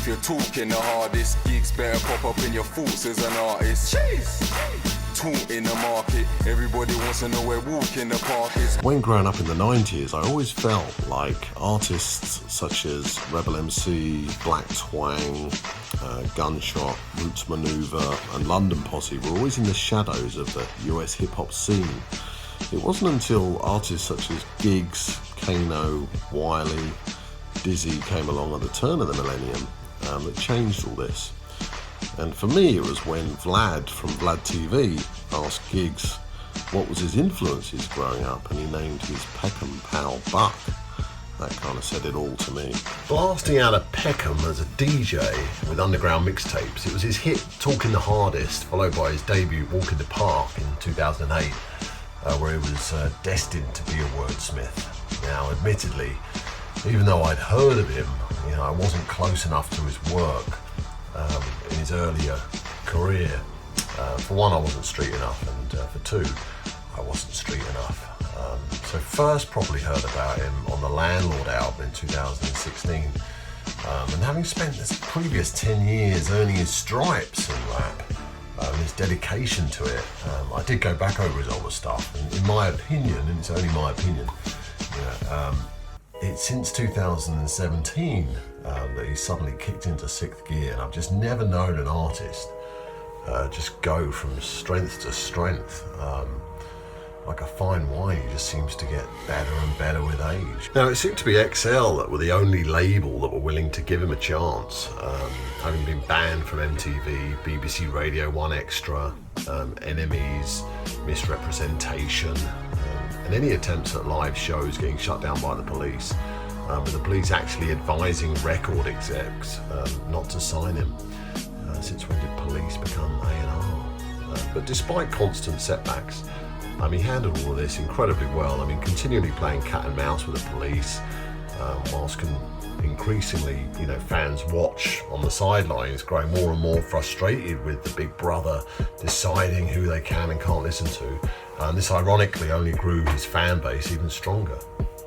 if you're talking the hardest, gigs better pop up in your thoughts as an artist. Jeez. Taunt in the market, everybody wants to know where Walk in the Park is. When growing up in the 90s, I always felt like artists such as Rebel MC, Black Twang, Gunshot, Roots Maneuver and London Posse were always in the shadows of the US hip-hop scene. It wasn't until artists such as Giggs, Kano, Wiley, Dizzy came along at the turn of the millennium that changed all this. And for me, it was when Vlad from Vlad TV asked Giggs what was his influences growing up, and he named his Peckham pal Buck. That kind of said it all to me. Blasting out of Peckham as a DJ with underground mixtapes, it was his hit Talking the Hardest, followed by his debut Walk in the Park in 2008, where he was destined to be a wordsmith. Now, admittedly, even though I'd heard of him, I wasn't close enough to his work in his earlier career. For one, I wasn't street enough, and for two, I wasn't street enough. So first probably heard about him on the Landlord album in 2016, and having spent the previous 10 years earning his stripes in rap, and his dedication to it, I did go back over his older stuff, and in my opinion, and it's only my opinion, it's since 2017 that he suddenly kicked into sixth gear, and I've just never known an artist just go from strength to strength. Like a fine wine, he just seems to get better and better with age. Now, it seemed to be XL that were the only label that were willing to give him a chance, having been banned from MTV, BBC Radio 1 Extra, Enemies, Misrepresentation, and any attempts at live shows getting shut down by the police, with the police actually advising record execs not to sign him. Since when did police become A&R? But despite constant setbacks, he handled all of this incredibly well. Continually playing cat and mouse with the police, whilst increasingly, fans watch on the sidelines, growing more and more frustrated with the big brother deciding who they can and can't listen to. And this ironically only grew his fan base even stronger.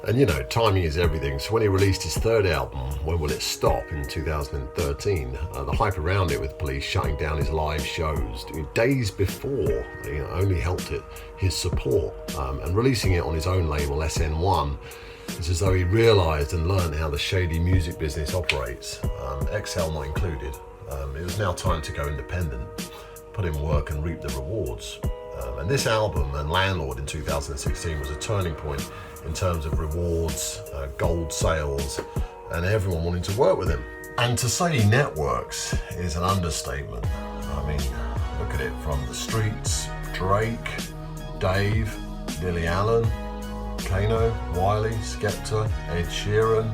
And timing is everything. So when he released his third album, When Will It Stop, in 2013, the hype around it with police shutting down his live shows days before only helped it his support. And releasing it on his own label, SN1, it's as though he realised and learned how the shady music business operates, XL not included. It was now time to go independent, put in work and reap the rewards. And this album and Landlord in 2016 was a turning point in terms of rewards, gold sales, and everyone wanting to work with him. And to say he networks is an understatement. Look at it from the streets: Drake, Dave, Lily Allen, Kano, Wiley, Skepta, Ed Sheeran,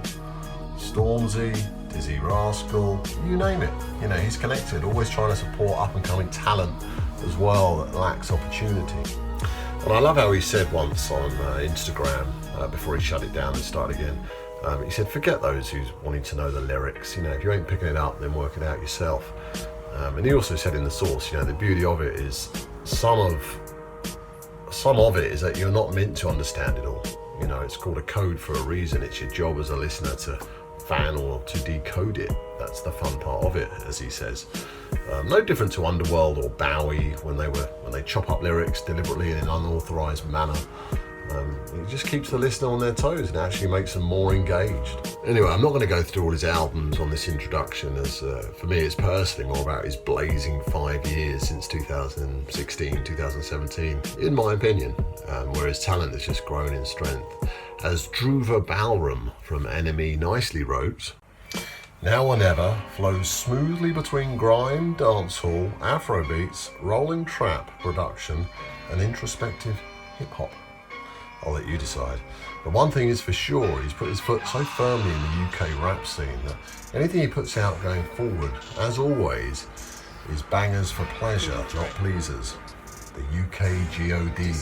Stormzy, Dizzy Rascal, you name it. He's connected, always trying to support up-and-coming talent as well that lacks opportunity. And I love how he said once on Instagram, before he shut it down and started again, he said, forget those who's wanting to know the lyrics. If you ain't picking it up, then work it out yourself. And he also said in the source, the beauty of it is some of it is that you're not meant to understand it all. It's called a code for a reason. It's your job as a listener to fan or to decode it. That's the fun part of it, as he says. No different to Underworld or Bowie when they chop up lyrics deliberately in an unauthorized manner. It just keeps the listener on their toes and actually makes them more engaged. Anyway, I'm not going to go through all his albums on this introduction, as for me it's personally more about his blazing 5 years since 2016, 2017, in my opinion, where his talent has just grown in strength. As Dhruva Balram from Enemy nicely wrote, "Now or Never flows smoothly between grime, dancehall, Afrobeats, rolling trap production and introspective hip-hop. I'll let you decide. But one thing is for sure, he's put his foot so firmly in the UK rap scene that anything he puts out going forward, as always, is bangers for pleasure, not pleasers. The UK GOD."